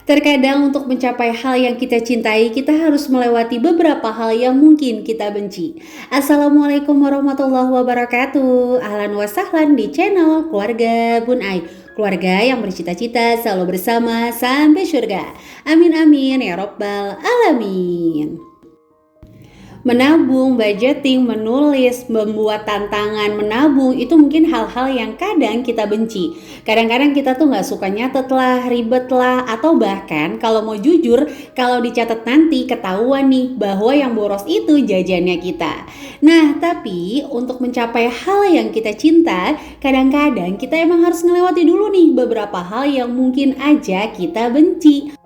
Terkadang untuk mencapai hal yang kita cintai, kita harus melewati beberapa hal yang mungkin kita benci. Assalamualaikum warahmatullahi wabarakatuh. Ahlan wa sahlan di channel Keluarga Bun Ai. Keluarga yang bercita-cita selalu bersama sampai surga. Amin amin ya robbal alamin. Menabung, budgeting, menulis, membuat tantangan, menabung itu mungkin hal-hal yang kadang kita benci. Kadang-kadang kita tuh nggak suka nyatet lah, ribet lah, atau bahkan kalau mau jujur, kalau dicatat nanti ketahuan nih bahwa yang boros itu jajannya kita. Nah, tapi untuk mencapai hal yang kita cinta, kadang-kadang kita emang harus ngelewati dulu nih beberapa hal yang mungkin aja kita benci.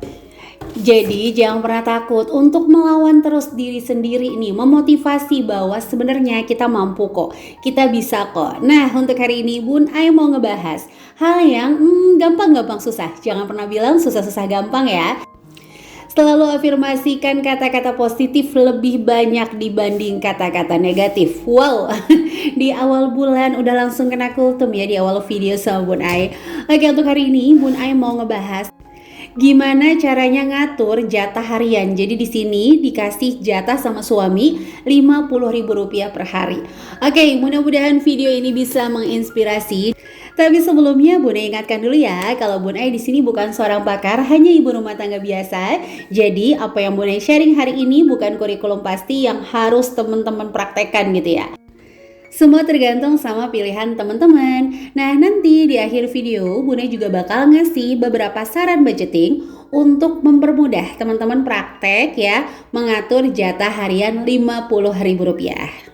Jadi jangan pernah takut untuk melawan terus diri sendiri nih, memotivasi bahwa sebenarnya kita mampu kok, kita bisa kok. Nah, untuk hari ini Bun Ai mau ngebahas hal yang gampang-gampang susah. Jangan pernah bilang susah-susah gampang ya. Selalu afirmasikan kata-kata positif lebih banyak dibanding kata-kata negatif. Wow, di awal bulan udah langsung kena kultum ya di awal video sama Bun Ai. Oke, untuk hari ini Bun Ai mau ngebahas gimana caranya ngatur jatah harian. Jadi di sini dikasih jatah sama suami Rp50.000 per hari. Oke, mudah-mudahan video ini bisa menginspirasi. Tapi sebelumnya Bun Ai ingatkan dulu ya, kalau Bun Ai di sini bukan seorang pakar, hanya ibu rumah tangga biasa. Jadi apa yang Bun Ai sharing hari ini bukan kurikulum pasti yang harus teman-teman praktekkan gitu ya. Semua tergantung sama pilihan teman-teman. Nah, nanti di akhir video Bun Ai juga bakal ngasih beberapa saran budgeting untuk mempermudah teman-teman praktek ya, mengatur jatah harian Rp50.000.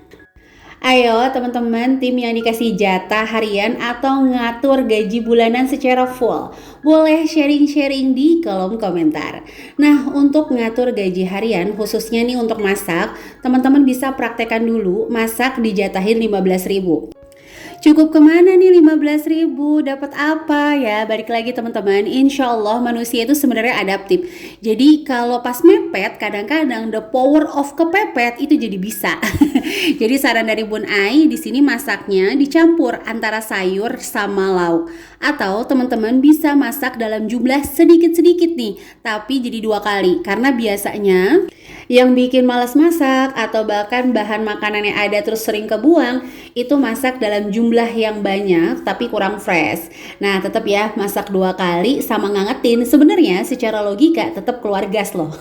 Ayo teman-teman tim yang dikasih jatah harian atau ngatur gaji bulanan secara full, boleh sharing-sharing di kolom komentar. Nah, untuk ngatur gaji harian khususnya nih untuk masak, teman-teman bisa praktekkan dulu masak dijatahin 15.000. Cukup kemana nih 15.000? Dapat apa ya? Balik lagi teman-teman, insya Allah manusia itu sebenarnya adaptif. Jadi kalau pas mepet, kadang-kadang the power of kepepet itu jadi bisa. Jadi saran dari Bun Ai di sini masaknya dicampur antara sayur sama lauk. Atau teman-teman bisa masak dalam jumlah sedikit-sedikit nih, tapi jadi 2 kali. Karena biasanya yang bikin malas masak atau bahkan bahan makanan yang ada terus sering kebuang, itu masak dalam jumlah yang banyak tapi kurang fresh. Nah, tetap ya masak 2 kali sama ngangetin, sebenarnya secara logika tetap keluar gas loh.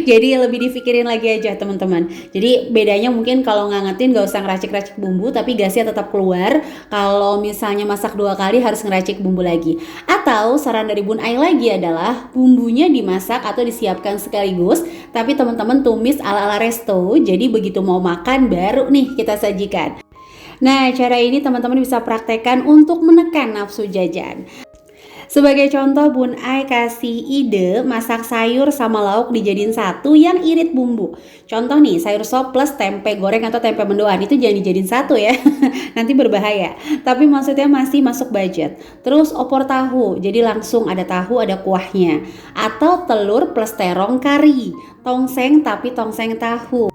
Jadi lebih dipikirin lagi aja teman-teman. Jadi bedanya mungkin kalau ngangetin gak usah ngeracik-racik bumbu, tapi gasnya tetap keluar. Kalau misalnya masak 2 kali harus ngeracik bumbu lagi. Atau saran dari Bun Ai lagi adalah bumbunya dimasak atau disiapkan sekaligus, tapi teman-teman tumis ala-ala resto. Jadi begitu mau makan baru nih kita sajikan. Nah, cara ini teman-teman bisa praktekkan untuk menekan nafsu jajan. Sebagai contoh Bun Ai kasih ide masak sayur sama lauk dijadiin satu yang irit bumbu. Contoh nih sayur sop plus tempe goreng atau tempe mendoan, itu jangan dijadiin satu ya. Nanti berbahaya. Tapi maksudnya masih masuk budget. Terus opor tahu, jadi langsung ada tahu ada kuahnya. Atau telur plus terong kari, tongseng tapi tongseng tahu.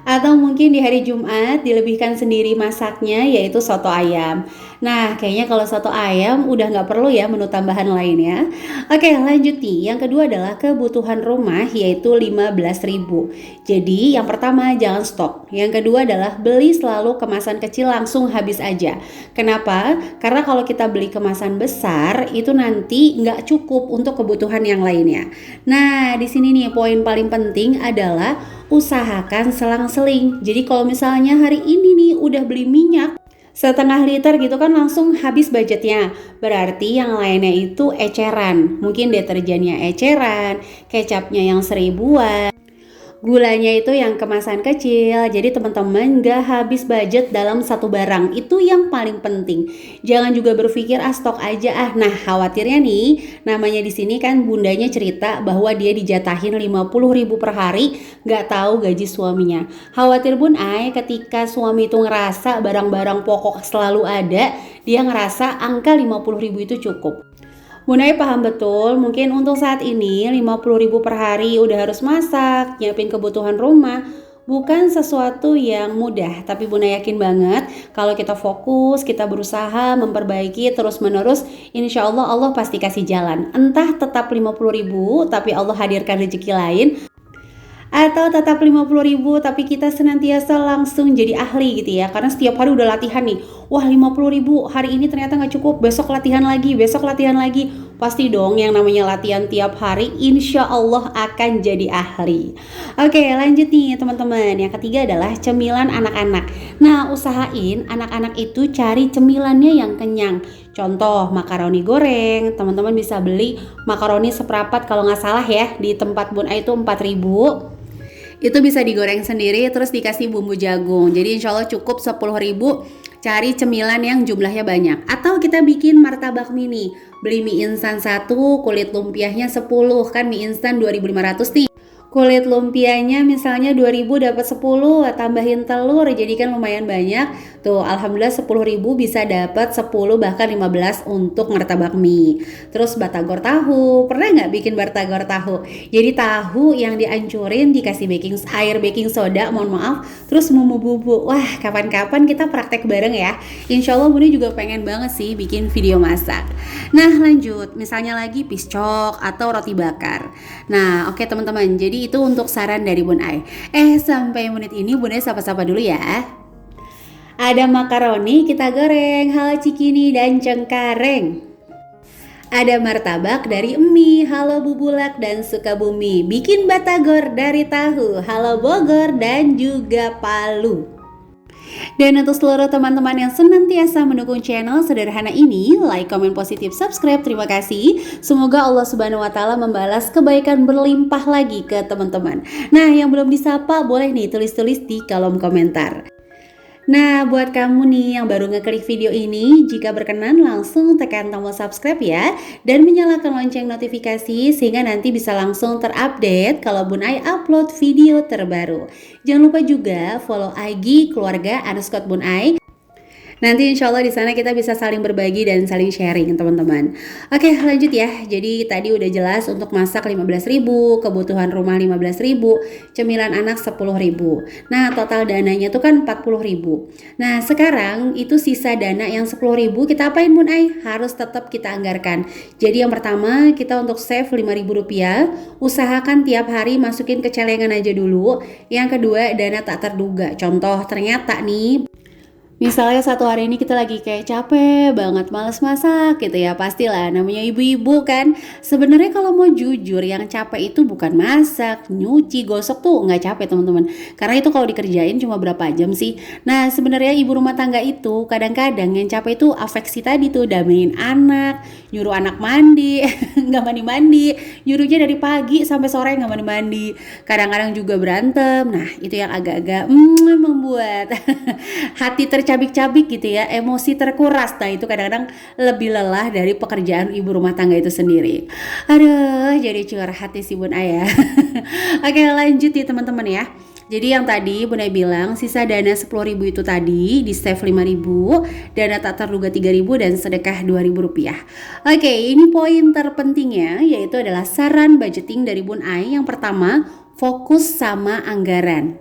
Atau mungkin di hari Jumat dilebihkan sendiri masaknya yaitu soto ayam. Nah, kayaknya kalau soto ayam udah nggak perlu ya menu tambahan lainnya. Oke, lanjut nih. Yang kedua adalah kebutuhan rumah yaitu 15.000. Jadi yang pertama jangan stok. Yang kedua adalah beli selalu kemasan kecil langsung habis aja. Kenapa? Karena kalau kita beli kemasan besar itu nanti nggak cukup untuk kebutuhan yang lainnya. Nah, di sini nih poin paling penting adalah usahakan selang-seling. Jadi kalau misalnya hari ini nih udah beli minyak setengah liter gitu kan langsung habis budgetnya. Berarti yang lainnya itu eceran. Mungkin deterjennya eceran, kecapnya yang 1000-an. Gulanya itu yang kemasan kecil, jadi teman-teman gak habis budget dalam satu barang, itu yang paling penting. Jangan juga berpikir stok aja Nah, khawatirnya nih, namanya di sini kan bundanya cerita bahwa dia dijatahin 50.000 per hari, gak tahu gaji suaminya. Khawatir Bun Ai ketika suami itu ngerasa barang-barang pokok selalu ada, dia ngerasa angka 50.000 itu cukup. Bun Ai paham betul, mungkin untuk saat ini 50.000 per hari udah harus masak, nyiapin kebutuhan rumah, bukan sesuatu yang mudah, tapi Bunda yakin banget kalau kita fokus, kita berusaha memperbaiki terus-menerus, insya Allah Allah pasti kasih jalan. Entah tetap 50.000 tapi Allah hadirkan rezeki lain, atau tetap 50.000 tapi kita senantiasa langsung jadi ahli gitu ya, karena setiap hari udah latihan nih, wah 50.000 hari ini ternyata gak cukup, besok latihan lagi, besok latihan lagi. Pasti dong yang namanya latihan tiap hari insya Allah akan jadi ahli. Oke, lanjut nih teman-teman. Yang ketiga adalah cemilan anak-anak. Nah, usahain anak-anak itu cari cemilannya yang kenyang. Contoh makaroni goreng, teman-teman bisa beli makaroni seprapat kalau nggak salah ya, di tempat Bun A itu 4.000. Itu bisa digoreng sendiri terus dikasih bumbu jagung. Jadi insya Allah cukup 10.000. Cari cemilan yang jumlahnya banyak. Atau kita bikin martabak mini. Beli mie instan 1, kulit lumpiahnya 10. Kan mie instan 2.500 nih. Kulit lumpianya misalnya 2.000 dapat 10, tambahin telur jadi kan lumayan banyak. Tuh alhamdulillah 10.000 bisa dapat 10 bahkan 15 untuk martabak mie. Terus batagor tahu. Pernah nggak bikin batagor tahu? Jadi tahu yang dihancurin dikasih air baking soda, mohon maaf, terus bumbu-bumbu. Wah, kapan-kapan kita praktek bareng ya. Insya Allah Bunda juga pengen banget sih bikin video masak. Nah, lanjut. Misalnya lagi piscok atau roti bakar. Nah, oke teman-teman. Jadi itu untuk saran dari Bun Ai. Sampai menit ini Bun Ai sapa-sapa dulu ya. Ada makaroni kita goreng, halo Cikini dan Cengkareng. Ada martabak dari Emi, halo Bubulak dan Sukabumi. Bikin batagor dari tahu, halo Bogor dan juga Palu. Dan untuk seluruh teman-teman yang senantiasa mendukung channel sederhana ini, like, komen positif, subscribe, terima kasih. Semoga Allah Subhanahu wa Ta'ala membalas kebaikan berlimpah lagi ke teman-teman. Nah, yang belum disapa boleh nih tulis-tulis di kolom komentar. Nah, buat kamu nih yang baru ngeklik video ini, jika berkenan langsung tekan tombol subscribe ya, dan menyalakan lonceng notifikasi sehingga nanti bisa langsung terupdate kalau Bun Ai upload video terbaru. Jangan lupa juga follow IG keluarga _Bun Ai. Nanti insya Allah di sana kita bisa saling berbagi dan saling sharing teman-teman. Oke, lanjut ya. Jadi tadi udah jelas untuk masak 15.000, kebutuhan rumah 15.000, cemilan anak 10.000. Nah, total dananya tuh kan 40.000. Nah, sekarang itu sisa dana yang 10.000 kita apain Bun Ai? Harus tetap kita anggarkan. Jadi yang pertama kita untuk save 5.000 rupiah, usahakan tiap hari masukin ke celengan aja dulu. Yang kedua, dana tak terduga. Contoh ternyata nih, misalnya satu hari ini kita lagi kayak capek banget, males masak gitu ya. Pastilah namanya ibu-ibu kan. Sebenarnya kalau mau jujur yang capek itu bukan masak, nyuci, gosok tuh nggak capek teman-teman. Karena itu kalau dikerjain cuma berapa jam sih. Nah sebenarnya ibu rumah tangga itu kadang-kadang yang capek itu afeksi tadi tuh, damain anak, nyuruh anak mandi, nggak mandi-mandi, nyuruhnya dari pagi sampai sore nggak mandi-mandi. Kadang-kadang juga berantem. Nah itu yang agak-agak membuat hati tercabik-cabik gitu ya, emosi terkuras. Nah itu kadang-kadang lebih lelah dari pekerjaan ibu rumah tangga itu sendiri. Aduh, jadi curhat si Bun Ai ya. Oke, lanjut ya teman-teman ya. Jadi yang tadi Bun Ai bilang sisa dana 10.000 itu tadi di save 5.000, dana tak terduga 3.000 dan sedekah 2.000 rupiah. Oke, ini poin terpentingnya yaitu adalah saran budgeting dari Bun Ai. Yang pertama, fokus sama anggaran.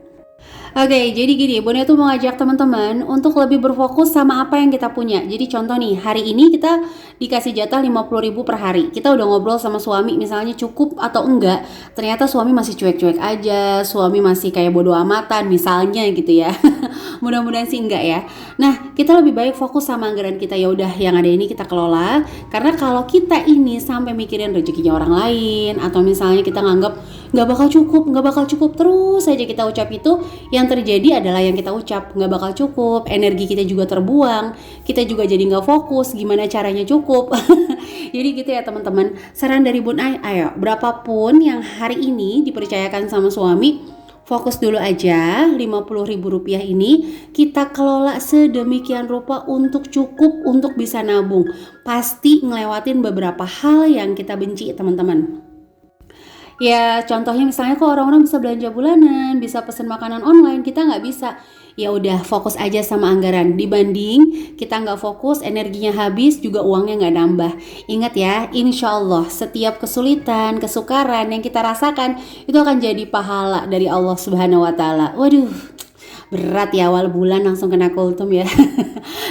Oke, jadi gini, Bun Ai tuh mau ngajak teman-teman untuk lebih berfokus sama apa yang kita punya. Jadi contoh nih, hari ini kita dikasih jatah 50.000 per hari. Kita udah ngobrol sama suami misalnya cukup atau enggak. Ternyata suami masih cuek-cuek aja, suami masih kayak bodo amatan misalnya gitu ya. Mudah-mudahan sih enggak ya. Nah, kita lebih baik fokus sama anggaran kita, ya udah yang ada ini kita kelola. Karena kalau kita ini sampai mikirin rezekinya orang lain atau misalnya kita nganggap nggak bakal cukup terus saja kita ucap itu, yang terjadi adalah yang kita ucap nggak bakal cukup, energi kita juga terbuang, kita juga jadi nggak fokus gimana caranya cukup. Jadi gitu ya teman-teman, saran dari Bun Ai, ayo berapapun yang hari ini dipercayakan sama suami, fokus dulu aja 50.000 rupiah ini kita kelola sedemikian rupa untuk cukup untuk bisa nabung. Pasti ngelewatin beberapa hal yang kita benci teman-teman. Ya contohnya misalnya kok orang-orang bisa belanja bulanan, bisa pesen makanan online, kita nggak bisa. ya udah fokus aja sama anggaran. Dibanding kita nggak fokus, energinya habis, juga uangnya nggak nambah. Ingat ya, insya Allah setiap kesulitan, kesukaran yang kita rasakan itu akan jadi pahala dari Allah Subhanahu Wa Taala. Waduh, berat ya awal bulan langsung kena kultum ya.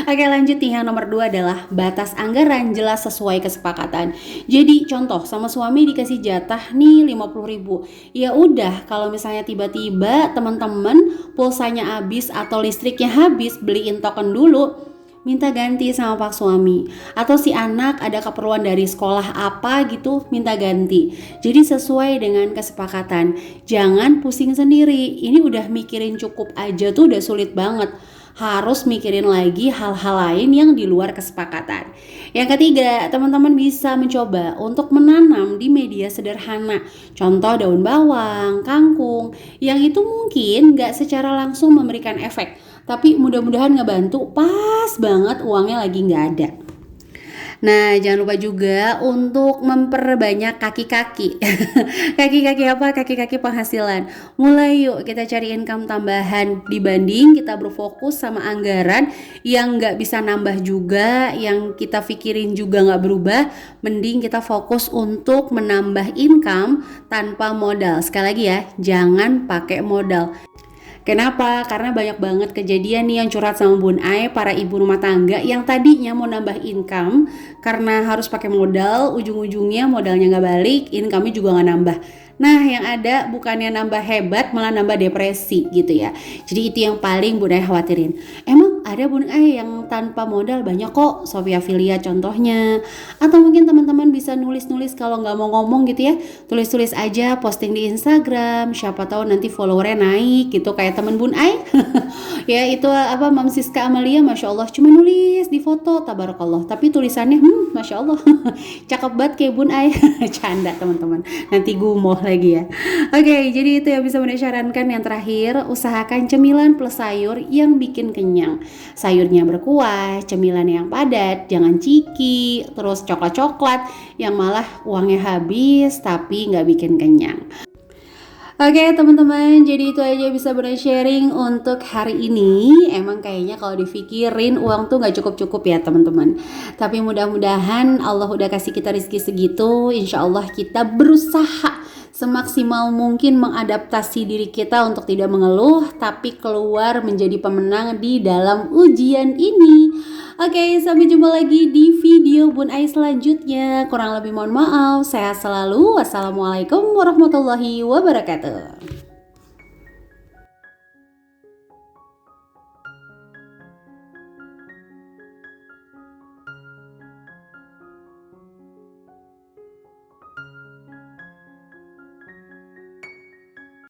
Oke, lanjut nih, yang nomor 2 adalah batas anggaran jelas sesuai kesepakatan. Jadi contoh, sama suami dikasih jatah nih 50.000. Ya udah, kalau misalnya tiba-tiba teman-teman pulsanya habis atau listriknya habis, beliin token dulu, minta ganti sama pak suami. Atau si anak ada keperluan dari sekolah apa gitu, minta ganti. Jadi sesuai dengan kesepakatan. Jangan pusing sendiri. Ini udah mikirin cukup aja tuh udah sulit banget. Harus mikirin lagi hal-hal lain yang di luar kesepakatan. Yang ketiga, teman-teman bisa mencoba untuk menanam di media sederhana. Contoh daun bawang, kangkung, yang itu mungkin gak secara langsung memberikan efek, tapi mudah-mudahan ngebantu pas banget uangnya lagi nggak ada. Nah, jangan lupa juga untuk memperbanyak kaki-kaki. Kaki-kaki apa? Kaki-kaki penghasilan. Mulai yuk kita cari income tambahan, dibanding kita berfokus sama anggaran yang nggak bisa nambah juga, yang kita pikirin juga nggak berubah. Mending kita fokus untuk menambah income tanpa modal. Sekali lagi ya, jangan pakai modal. Kenapa? Karena banyak banget kejadian nih yang curhat sama Bun Ai, para ibu rumah tangga yang tadinya mau nambah income karena harus pakai modal, ujung-ujungnya modalnya nggak balik, income-nya juga nggak nambah. Nah, yang ada bukannya nambah hebat, malah nambah depresi gitu ya. Jadi itu yang paling Bun Ai khawatirin. Emang ada Bun Ai yang tanpa modal banyak kok, Sofia Filia contohnya. Atau mungkin teman-teman bisa nulis-nulis kalau nggak mau ngomong gitu ya, tulis-tulis aja, posting di Instagram, siapa tahu nanti followernya naik gitu kayak temen Bun Ai. Ya itu apa, Mam Siska Amalia, Masya Allah, cuma nulis di foto, tabarakallah, tapi tulisannya Masya Allah, cakep banget kayak Bun Ai. Canda teman-teman, nanti gumoh lagi ya. Oke, jadi itu yang bisa menyarankan. Yang terakhir, usahakan cemilan plus sayur yang bikin kenyang. Sayurnya berkuah, cemilan yang padat, jangan ciki, terus coklat-coklat yang malah uangnya habis tapi nggak bikin kenyang. Oke teman-teman, jadi itu aja bisa sharing untuk hari ini. Emang kayaknya kalau dipikirin uang tuh gak cukup-cukup ya teman-teman. Tapi mudah-mudahan Allah udah kasih kita rezeki segitu. Insya Allah kita berusaha semaksimal mungkin mengadaptasi diri kita untuk tidak mengeluh, tapi keluar menjadi pemenang di dalam ujian ini. Oke, sampai jumpa lagi di video Bun Ai selanjutnya. Kurang lebih mohon maaf. Sehat selalu. Wassalamualaikum warahmatullahi wabarakatuh.